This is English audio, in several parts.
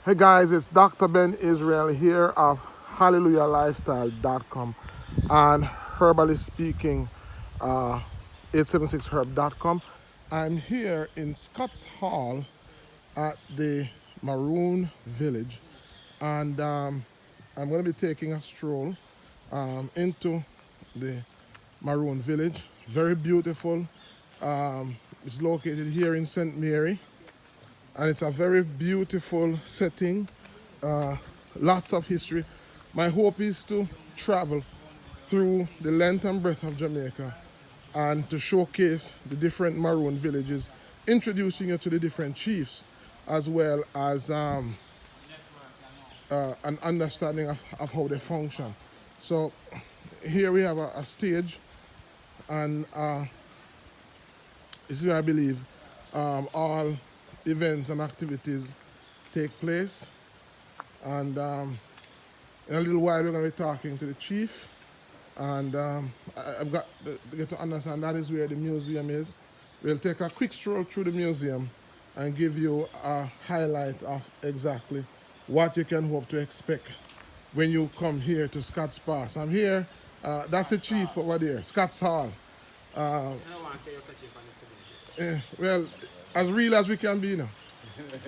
Hey guys, it's Dr. Ben Israel here of HallelujahLifestyle.com and Herbally speaking, 876herb.com. I'm here in Scotts Hall at the Maroon Village, and I'm going to be taking a stroll into the Maroon Village. Very beautiful. It's located here in St. Mary, and it's a very beautiful setting. Lots of history. My hope is to travel through the length and breadth of Jamaica and to showcase the different Maroon villages, introducing you to the different chiefs, as well as an understanding of how they function. So here we have a stage, and this is where I believe all events and activities take place. And in a little while, we're going to be talking to the chief, and I've got to get to understand that is where the museum is. We'll take a quick stroll through the museum and give you a highlight of exactly what you can hope to expect when you come here to Scotts Pass. I'm here, that's the chief over there, Scotts Hall. Well, as real as we can be now.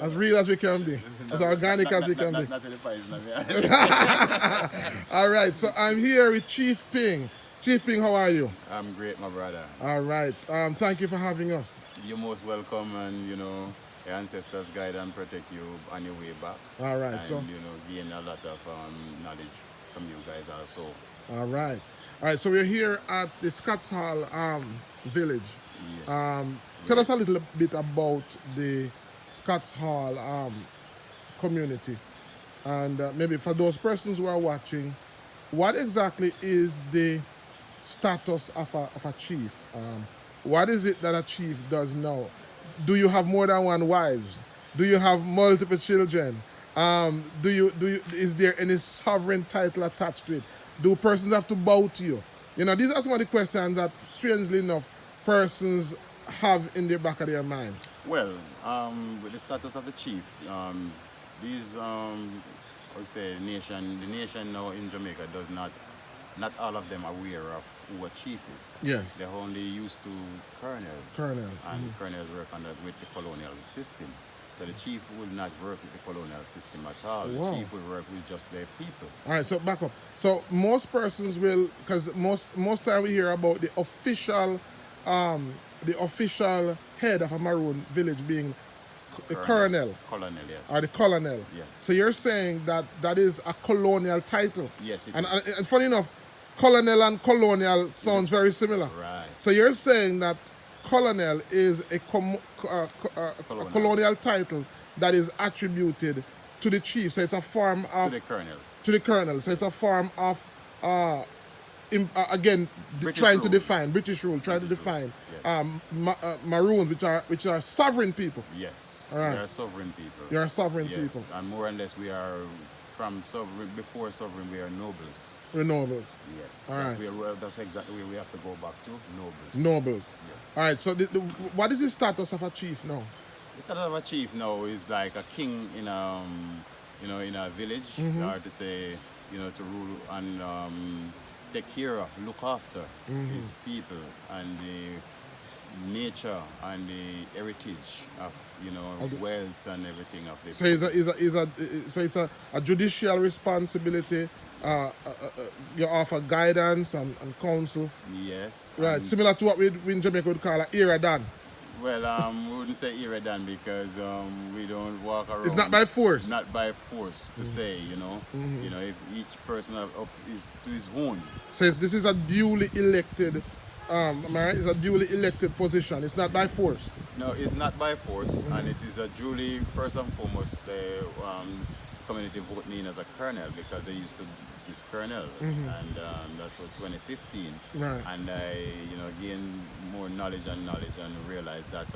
As real as we can be. As organic as we can be. Not really poison, yeah. All right, so I'm here with Chief Ping. Chief Ping, how are you? I'm great, my brother. All right, thank you for having us. You're most welcome, and your ancestors guide and protect you on your way back. All right, and, so gain a lot of knowledge from you guys also. all right, so we're here at the Scotts Hall Village. Yes. Tell us a little bit about the Scotts Hall community, and maybe for those persons who are watching, what exactly is the status of a chief? What is it that a chief does now? Do you have more than one wives? Do you have multiple children? Is there any sovereign title attached to it? Do persons have to bow to you? These are some of the questions that, strangely enough, persons have in the back of their mind. Well, with the status of the chief, these, I would say, the nation now in Jamaica does not all of them are aware of who a chief is. Yes. They're only used to colonels. Colonel. And colonels work with the colonial system. So the chief would not work with the colonial system at all. Wow. The chief would work with just their people. All right, so back up. So most persons will, because most time we hear about the official head of a Maroon village being the colonel. Colonel, yes. Or the colonel. Yes. So you're saying that is a colonial title. Yes, it and, is. And funny enough, colonel and colonial sounds very similar. Right. So you're saying that colonel is a colonial title that is attributed to the chief. So it's a form of... To the colonels. To the colonel. So it's a form of, again, British trying rule. to define, British rule, trying to define Yes. Maroons, which are sovereign people. Yes. All right. They are sovereign people. They are sovereign Yes. people. And more or less we are from sovereign, before sovereign we are nobles. We're nobles. Yes. All that's, right. that's exactly where we have to go back to. Nobles. Nobles. Yes. All right, so what is the status of a chief now? The status of a chief now is like a king in in a village, or to say, to rule and take care of, look after his people and the nature and the heritage of wealth and everything of this. So it's a judicial responsibility. You offer guidance and counsel. Yes. Right, similar to what we in Jamaica would call a era dan. Well, we wouldn't say Iradan because we don't walk around. It's not by force. Not by force to say, if each person is to his own. So this is a duly elected, am I right? It's a duly elected position. It's not by force. No, it's not by force, and it is a duly, first and foremost, the community voting in as a colonel because they used to this colonel, and that was 2015. Right. And I, gained more knowledge and realized that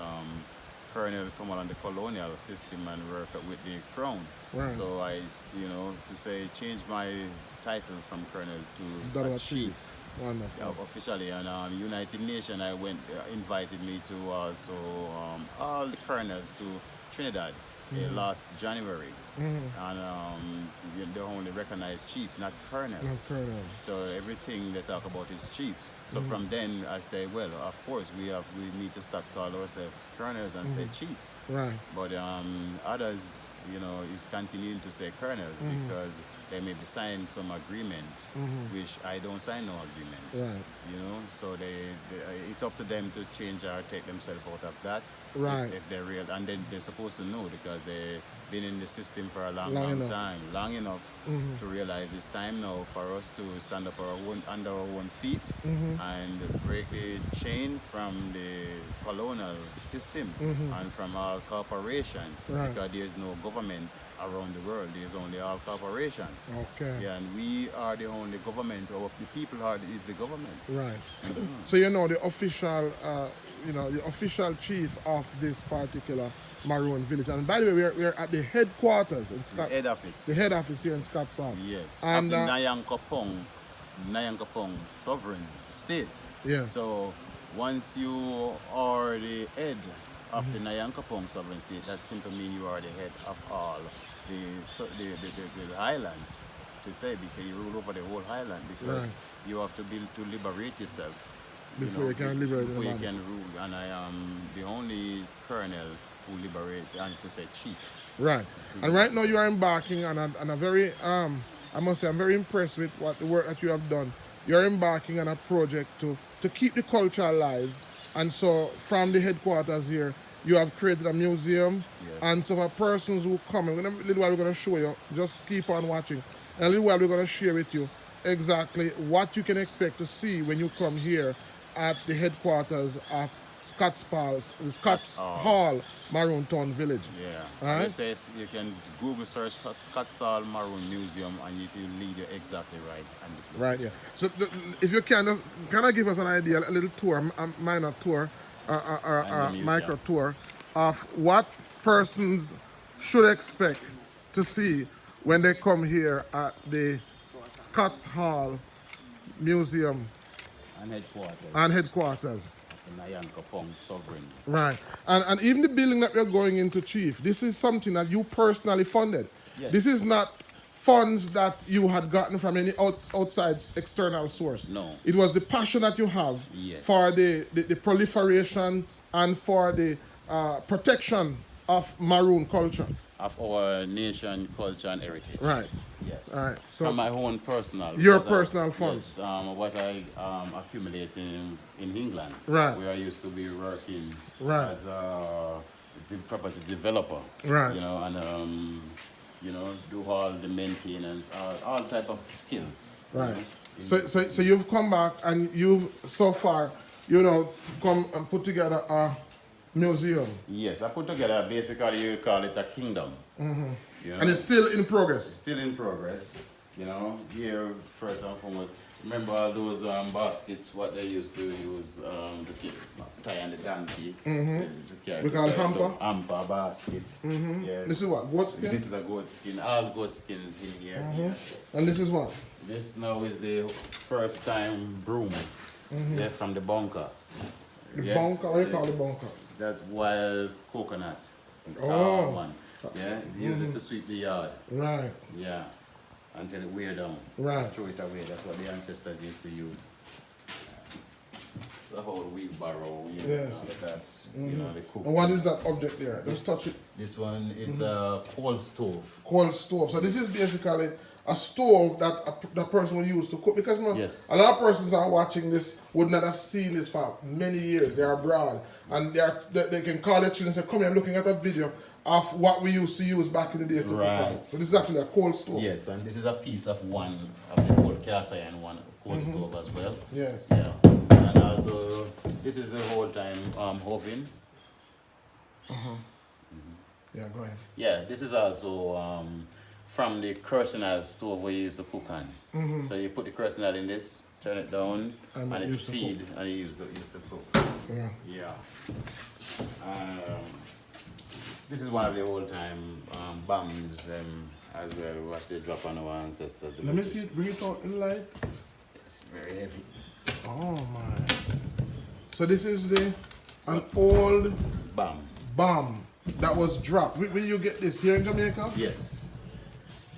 colonel come on the colonial system and work with the crown. Right. So I, to say, change my title from colonel to a chief. Wonderful. Officially, and United Nations, I went invited me to also all the colonels to Trinidad last January. And they only recognize chief, not colonels. Not colonel. So everything they talk about is chief. So from then I say, well, of course we need to start call ourselves colonels and say chiefs. Right. But others, is continuing to say colonels because they may be signing some agreement, which I don't sign no agreement. Right. So it's up to them to change or take themselves out of that. Right. If they're real, and then they're supposed to know because they've been in the system for a long long enough to realize it's time now for us to stand up under our own feet and break the chain from the colonial system and from all corporation, because there's no government around the world. There's only all corporation. Okay. Yeah, and we are the only government, or the people is the government. Right. So the official, the official chief of this particular Maroon village. And by the way, we're at the headquarters in The head office. The head office here in Scott's Hall. Yes. And of the Nyankopong sovereign state. Yes. So once you are the head of the Nyankopong sovereign state, that simply means you are the head of all the island, to say, because you rule over the whole island, because you have to liberate yourself before you can liberate before you can rule. And I am the only colonel who liberate, and to say chief. Right. And right now you are embarking on a very I must say I'm very impressed with the work that you have done. You're embarking on a project to keep the culture alive. And so from the headquarters here, you have created a museum. Yes. And so for persons who come, in a little while we're going to show you, just keep on watching. In a little while we're going to share with you exactly what you can expect to see when you come here at the headquarters of Scott's Hall, Maroon Town Village. Yeah. Right? It says you can Google search Scott's Hall Maroon Museum and it will lead you exactly right. And this right, yeah. So if you can I give us an idea, a little tour, a minor tour, a micro tour of what persons should expect to see when they come here at the Scott's Hall Museum and headquarters. The Nyankopong sovereign. Right. And even the building that we're going into, Chief, this is something that you personally funded. Yes. This is not funds that you had gotten from any outside external source. No. It was the passion that you have for the proliferation and for the protection of Maroon culture. Of our nation, culture, and heritage. Right. Yes. All right. So from my own personal. Your personal funds. Yes. What I accumulated in England. Right. Where I used to be working right. as a property developer. Right. And do all the maintenance, all type of skills. Right. So you've come back and you've so far, come and put together a museum. Yes, I put together, basically you call it a kingdom. And it's still in progress. Still in progress. Here first and foremost, remember all those baskets, what they used to use to tie on the donkey. To carry. We call it hamper? Hamper basket. Yes. This is what? Goat skin? This is a goat skin. All goat skins in here. Yes. And this is what? This now is the first time broom. Yeah, from the bunker. The bunker? What do you call the bunker? That's wild coconut. One. Yeah, use it to sweep the yard. Right. Yeah, until it wear down. Right. Throw it away. That's what the ancestors used to use. It's a whole wheelbarrow. Yes. They cook. And what is that object there? Just touch it. This one is a coal stove. Coal stove. So this is basically a stove that the person will use to cook, because yes. a lot of persons are watching this would not have seen this for many years. They are abroad and they can call their children and say, come here, I'm looking at a video of what we used to use back in the days to cook. So this is actually a coal stove. Yes, and this is a piece of one of the coal cast iron one coal stove as well. Yes. Yeah. And also this is the whole time oven. Yeah, go ahead. Yeah, this is also from the kerosene stove we used to cook on. So you put the kerosene in this, turn it down, and it feed, and you used to cook. Yeah. Yeah. This is one of the old time bombs as well, which they drop on our ancestors. Let me see it, bring it out in the light. It's very heavy. Oh my. So this is an old bomb. Bomb. that was dropped. Will you get this here in Jamaica? Yes.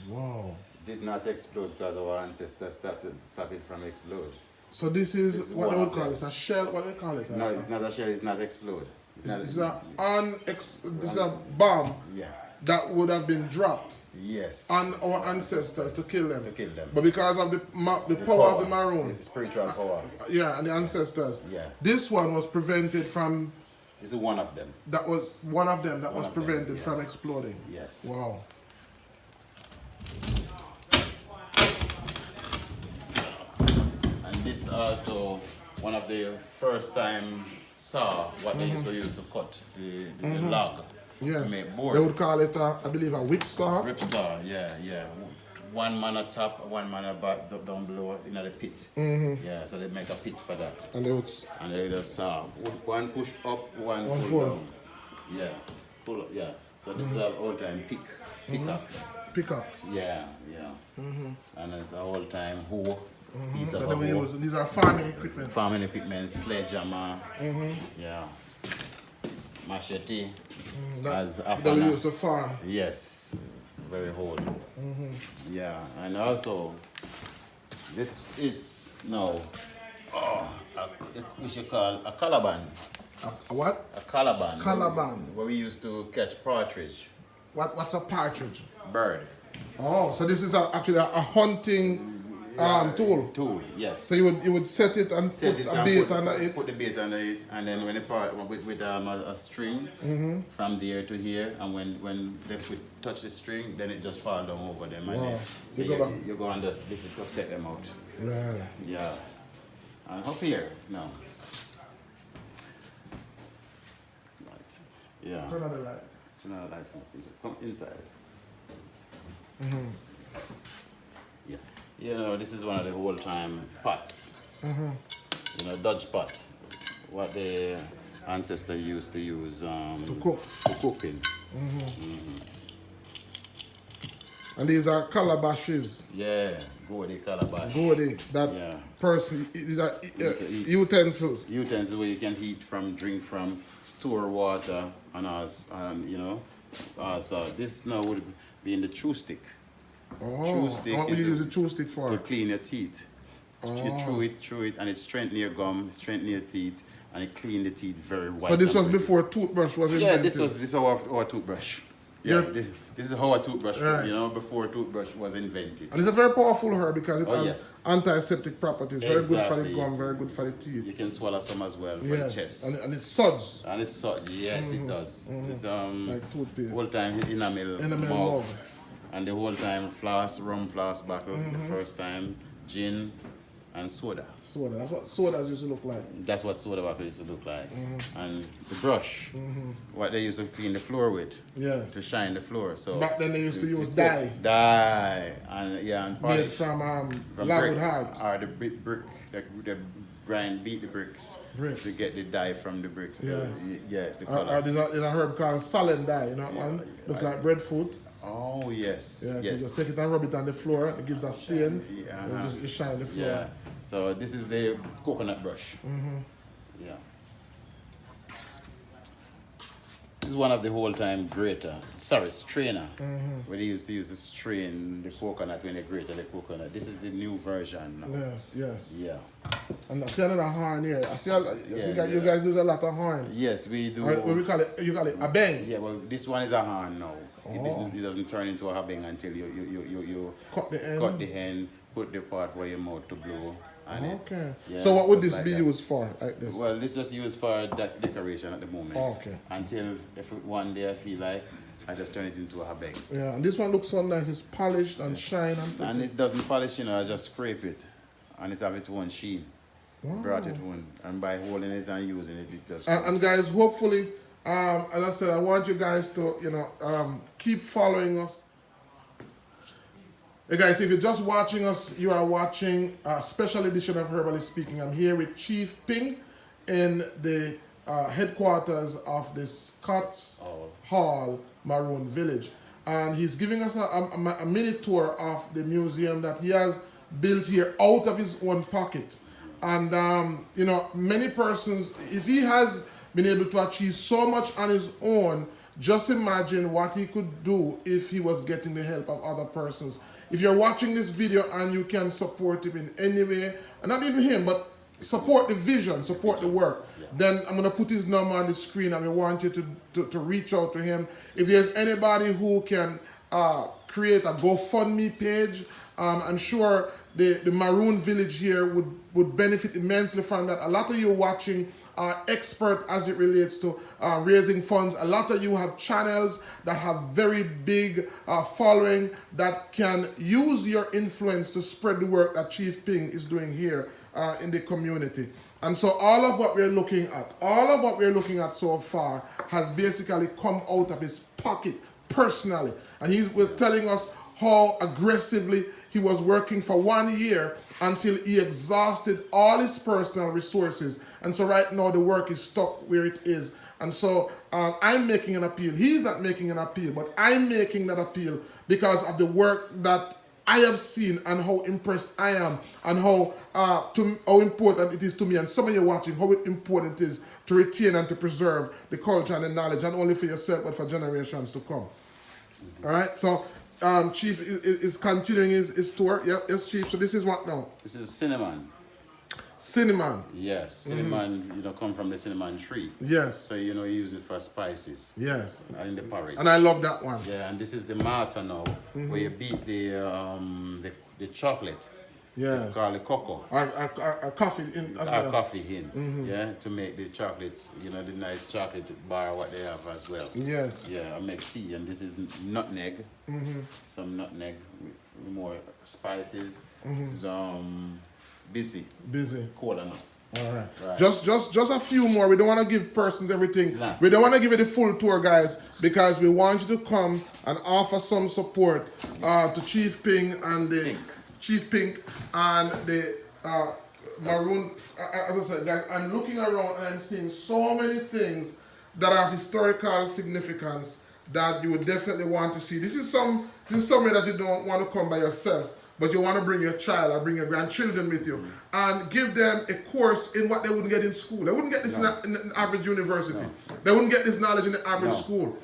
Wow. Did not explode because our ancestors stopped it from explode. So this is what they one would of call them. it. It's a shell. What do they call it? No, it's not a shell. It's not explode. This is a bomb Yeah. that would have been dropped Yes. on our ancestors to kill them. To kill them. But because of the power of the Maroon, The spiritual power. yeah, and the ancestors, Yeah. this one was prevented from. This is one of them. That was one of them that One was of them, prevented yeah. from exploding. Yes. Wow. And this also one of the first time saw what they used to use to cut the log Yes. to make They board. would call it, I believe, a whip saw. Rip saw, yeah. One man at top, one man at back, down below in the pit. Yeah, so they make a pit for that. And they would. And they just saw one push up, one pull pull. down. Yeah, pull up, yeah. So this is an old time pickaxe. Pickaxe. Yeah. And it's the old time hoe. Piece of That a they hoe. would use. These are farming equipment. Farming equipment, sledgehammer. Yeah. Machete. As That we afana. use to farm. Yes, very old. Yeah, and also this is now we should call a calaban. A what? A calaban. Calaban. Where we used to catch partridge, What's a partridge? bird. Oh, so this is actually a hunting tool. Tool, yes. So you would set it and Set put it a and bait put, under it. Put the bait under it, and then when the part with a string from there to here, and when the foot touch the string, then it just fall down over them, and Wow. then you go and just lift it up, let them out. Right. Yeah. And up here, no. Right. Yeah. Turn on the light. Turn on the light. Come inside. Yeah. You know, this is one of the old time pots. You know, Dutch pot. What the ancestors used to use To cook. to cook in. And these are calabashes. Yeah, gourdy calabash. Gourdy. That Yeah. person. These are eat. utensils. Utensils where you can heat from, drink from, store water, and us, you know. So this now would be in the chew stick. Oh, Chew stick what will is you use a chew stick for? to clean your teeth. You chew it, and it strengthens your gum, strengthens your teeth, and it cleans the teeth very white. So this and was pretty. before toothbrush was Yeah, invented. this is our toothbrush. Yeah, Yeah. this is how a toothbrush, Right. you know, before toothbrush was invented. And it's a very powerful herb because it Oh, has yes. antiseptic properties. Very good for the Exactly. gum, very good for the teeth. You can swallow some as well for Yes. the chest. And it suds And it's such, yes, it does. It's like toothpaste. whole time enamel Enamel mug. mugs. And the whole time rum flask bottle, the first time gin and soda. Soda. That's what sodas used to look like. That's what soda bottle used to look like. And the brush, what they used to clean the floor with, Yes. to shine the floor. So Back then they used to use dye dye, and yeah, and made polish from from logwood brick, hard. or the brick, the grind, beat the bricks, Bricks. to get the dye from the bricks. Yes. Yes, the Or color. there's a herb called salen dye, you know that one? Looks like breadfruit. Oh yes, Yeah, so you yes. just take it and rub it on the floor. It gives a stain. Yeah, And uh-huh. just, it shine the floor. Yeah. So this is the coconut brush. Yeah. This is one of the whole time strainer. Where they used to use to strain the coconut when they grated the coconut. This is the new version now. Yes, yes. Yeah. And I see another horn here. I see, Yeah, you guys use a lot of horns. Yes, we do. Or what we call it, you call it a bang. Yeah, well, this one is a horn now. Oh. It doesn't turn into a habang until you Cut the end. cut the end, put the part where your mouth to blow. And Okay. yeah, So what would just this like be that. used for? Like this? Well, this just used for decoration at the moment. Okay. Until if one day I feel like, I just turn it into a habang. Yeah, and this one looks so nice. It's polished and shine and pretty. And it doesn't polish, you know, I just scrape it. And it have its own sheen. Brought it one. And by holding it and using it, it just... And guys, hopefully, as I said, I want you guys to, keep following us. Hey guys, if you're just watching us, you are watching a special edition of Herbally Speaking. I'm here with Chief Ping in the headquarters of the Scots Hall Maroon Village. And he's giving us a mini tour of the museum that he has built here out of his own pocket. And, many persons, if he has been able to achieve so much on his own, just imagine what he could do if he was getting the help of other persons. If you're watching this video and you can support him in any way, and not even him, but support the vision, support the work, then I'm going to put his number on the screen and we want you to reach out to him. If there's anybody who can create a GoFundMe page, I'm sure the Maroon Village here would benefit immensely from that. A lot of you watching are expert as it relates to raising funds. A lot of you have channels that have very big following that can use your influence to spread the work that Chief Ping is doing here in the community. And so all of what we're looking at, so far has basically come out of his pocket personally. And he was telling us how aggressively he was working for 1 year until he exhausted all his personal resources. And so right now the work is stuck where it is. And so I'm making an appeal. He's not making an appeal, but I'm making that appeal because of the work that I have seen and how impressed I am and how important it is to me and some of you watching, how important it is to retain and to preserve the culture and the knowledge, not only for yourself, but for generations to come. All right, so Chief is continuing his tour. Yeah, yes, Chief. So this is what now? This is cinnamon. Cinnamon. Yes, cinnamon, come from the cinnamon tree. Yes. So, you use it for spices. Yes. In the porridge. And I love that one. Yeah, and this is the mortar now, where you beat the chocolate. Yes. Call it cocoa. Our coffee in as well. Coffee in, yeah, to make the chocolate, the nice chocolate bar what they have as well. Yes. Yeah, I make tea, and this is nutmeg. Some nutmeg with more spices. This is busy. Cola nut. All right. Just a few more. We don't want to give persons everything. Nah. We don't want to give you the full tour, guys, because we want you to come and offer some support to Chief Ping and the Chief Pink and the Maroon. As I said, guys, I'm looking around and I'm seeing so many things that are of historical significance that you would definitely want to see. This is somewhere that you don't want to come by yourself, but you want to bring your child or bring your grandchildren with you and give them a course in what they wouldn't get in school. They wouldn't get this in an average university. They wouldn't get this knowledge in the average school.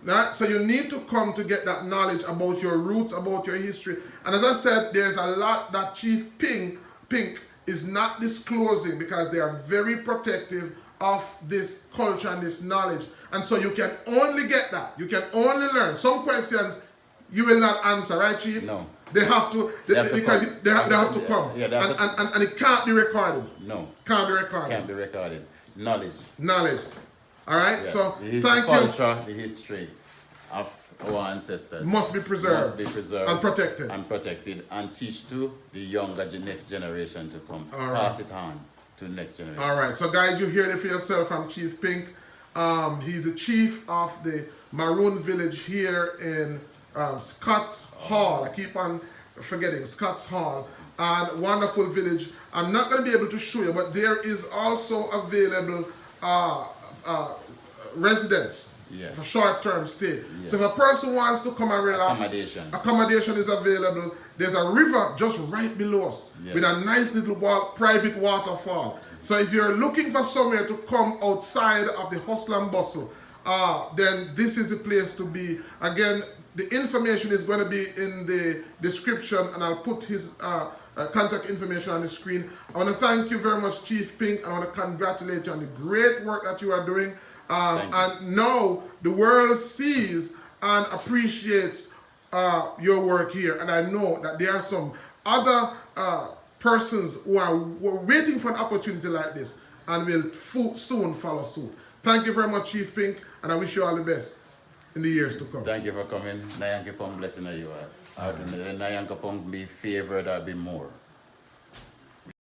Right? So you need to come to get that knowledge about your roots, about your history. And as I said, there's a lot that Chief Pink is not disclosing because they are very protective of this culture and this knowledge. And so you can only get that. You can only learn. Some questions you will not answer, right, Chief? No. They have to, because they have to come. Yeah, and it can't be recorded. No. Can't be recorded. Can't be recorded. Knowledge. All right, yes. so thank you. The culture, the history of our ancestors must be preserved. And protected. And teach to the next generation to come. Pass it on to the next generation. All right, so guys, you hear it for yourself from Chief Pink. He's the chief of the Maroon Village here in Scotts Hall. I keep on forgetting Scotts Hall. And wonderful village. I'm not going to be able to show you, but there is also available residence for short-term stay. Yes. So if a person wants to come and relax, accommodation is available. There's a river just right below us with a nice little private waterfall. So if you're looking for somewhere to come outside of the hustle and bustle, then this is the place to be. Again, the information is going to be in the description, and I'll put his contact information on the screen. I want to thank you very much, Chief Pink. I want to congratulate you on the great work that you are doing. And now the world sees and appreciates your work here. And I know that there are some other persons who are waiting for an opportunity like this and will soon follow suit. Thank you very much, Chief Pink, and I wish you all the best in the years to come. Thank you for coming. Nayankapong blessing you. Nayankapong be favored or be more.